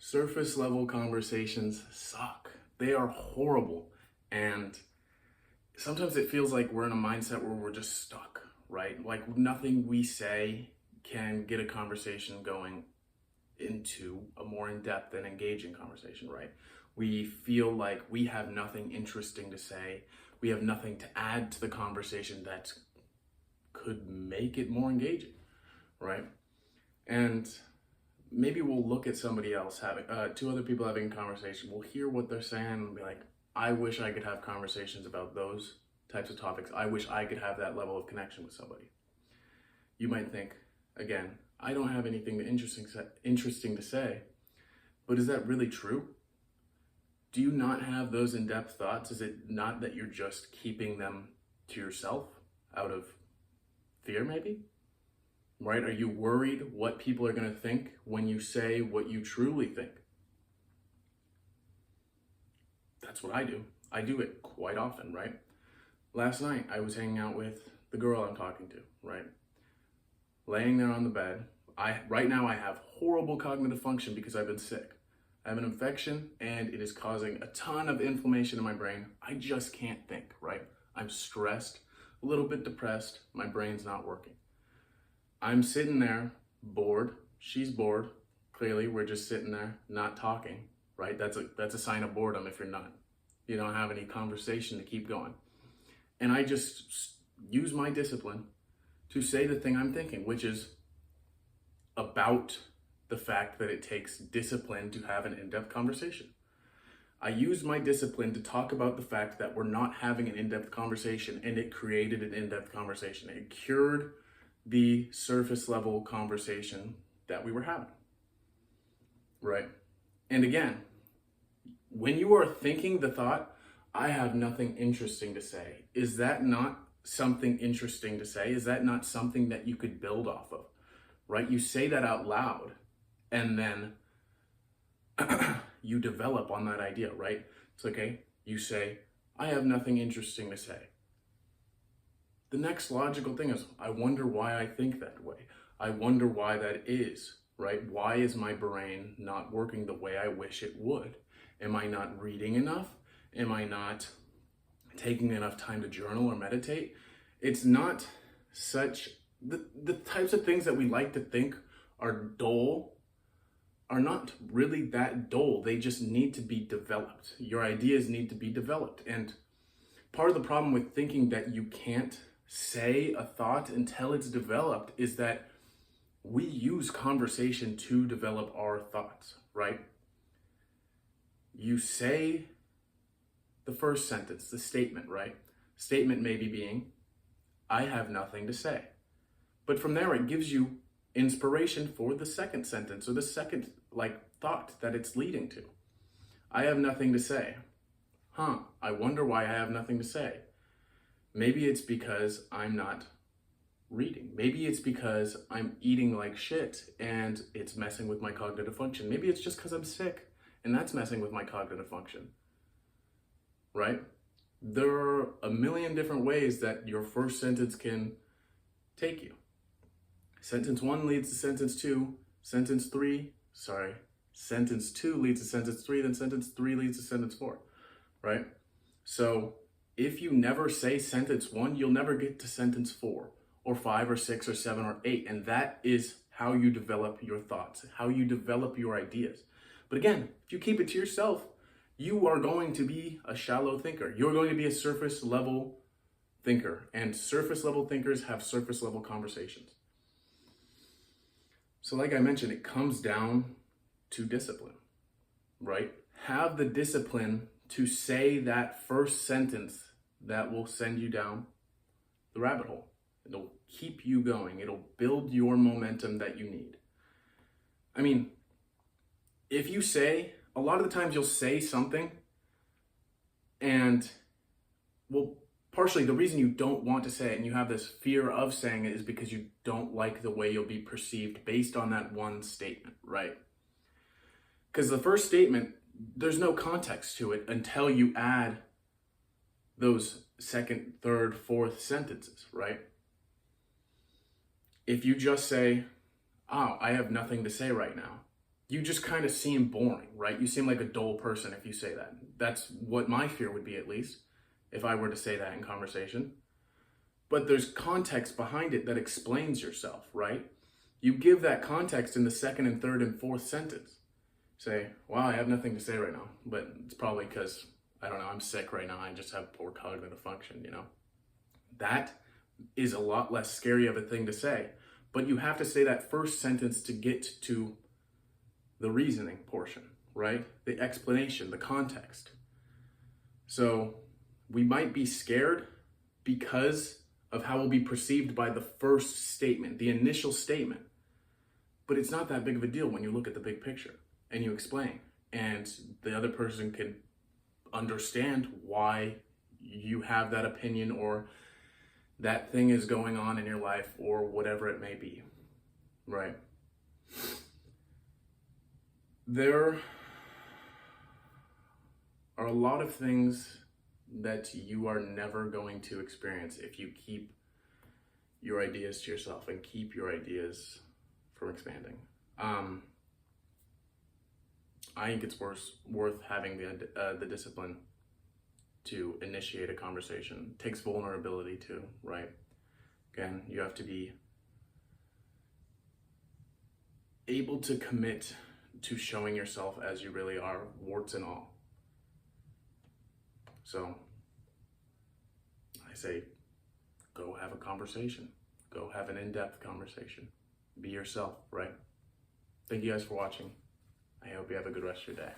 Surface level conversations suck. They are horrible. And sometimes it feels like we're in a mindset where we're just stuck, right? Like nothing we say can get a conversation going into a more in-depth and engaging conversation, right? We feel like we have nothing interesting to say. We have nothing to add to the conversation that could make it more engaging, right? And maybe we'll look at somebody else having, two other people having a conversation. We'll hear what they're saying and be like, I wish I could have conversations about those types of topics. I wish I could have that level of connection with somebody. You might think, again, I don't have anything interesting to say, but is that really true? Do you not have those in-depth thoughts? Is it not that you're just keeping them to yourself out of fear maybe? Right? Are you worried what people are going to think when you say what you truly think? That's what I do. I do it quite often, right? Last night, I was hanging out with the girl I'm talking to, right? Laying there on the bed. Right now, I have horrible cognitive function because I've been sick. I have an infection and it is causing a ton of inflammation in my brain. I just can't think, right? I'm stressed, a little bit depressed. My brain's not working. I'm sitting there, bored. She's bored. Clearly, we're just sitting there, not talking, right? That's a sign of boredom if you're not. You don't have any conversation to keep going. And I just use my discipline to say the thing I'm thinking, which is about the fact that it takes discipline to have an in-depth conversation. I used my discipline to talk about the fact that we're not having an in-depth conversation, and it created an in-depth conversation. It cured the surface level conversation that we were having, right? And again, when you are thinking the thought, I have nothing interesting to say, is that not something interesting to say? Is that not something that you could build off of, right? You say that out loud and then you develop on that idea, right? It's okay. You say, I have nothing interesting to say. The next logical thing is, I wonder why I think that way. I wonder why that is, right? Why is my brain not working the way I wish it would? Am I not reading enough? Am I not taking enough time to journal or meditate? It's not such, the types of things that we like to think are dull are not really that dull. They just need to be developed. Your ideas need to be developed. And part of the problem with thinking that you can't say a thought until it's developed is that we use conversation to develop our thoughts, right? You say the first sentence, the statement, right? Statement maybe being, I have nothing to say. But from there, it gives you inspiration for the second sentence or the second thought that it's leading to. I have nothing to say. I wonder why I have nothing to say. Maybe it's because I'm not reading. Maybe it's because I'm eating like shit and it's messing with my cognitive function. Maybe it's just because I'm sick and that's messing with my cognitive function, right? There are a million different ways that your first sentence can take you. Sentence 1 leads to sentence 2, sentence 2 leads to sentence 3, then sentence 3 leads to sentence 4, right? So if you never say sentence 1, you'll never get to sentence 4 or 5 or 6 or 7 or 8. And that is how you develop your thoughts, how you develop your ideas. But again, if you keep it to yourself, you are going to be a shallow thinker. You're going to be a surface level thinker, and surface level thinkers have surface level conversations. So like I mentioned, it comes down to discipline, right? Have the discipline to say that first sentence that will send you down the rabbit hole. It'll keep you going. It'll build your momentum that you need. I mean, if you say, a lot of the times you'll say something and, well, partially the reason you don't want to say it and you have this fear of saying it is because you don't like the way you'll be perceived based on that one statement, right? Because the first statement, there's no context to it until you add those second, third, fourth sentences, right? If you just say, oh, I have nothing to say right now, you just kind of seem boring, right? You seem like a dull person if you say that. That's what my fear would be, at least, if I were to say that in conversation. But there's context behind it that explains yourself, right? You give that context in the second and third and fourth sentence. Say, wow, I have nothing to say right now, but it's probably because, I don't know, I'm sick right now. I just have poor cognitive function, you know? That is a lot less scary of a thing to say. But you have to say that first sentence to get to the reasoning portion, right? The explanation, the context. So we might be scared because of how we'll be perceived by the first statement, the initial statement. But it's not that big of a deal when you look at the big picture and you explain, and the other person can understand why you have that opinion or that thing is going on in your life or whatever it may be, right? There are a lot of things that you are never going to experience if you keep your ideas to yourself and keep your ideas from expanding. I think it's worth having the discipline to initiate a conversation. It takes vulnerability too, right? Again, you have to be able to commit to showing yourself as you really are, warts and all. So I say, go have a conversation. Go have an in-depth conversation. Be yourself, right? Thank you guys for watching. I hope you have a good rest of your day.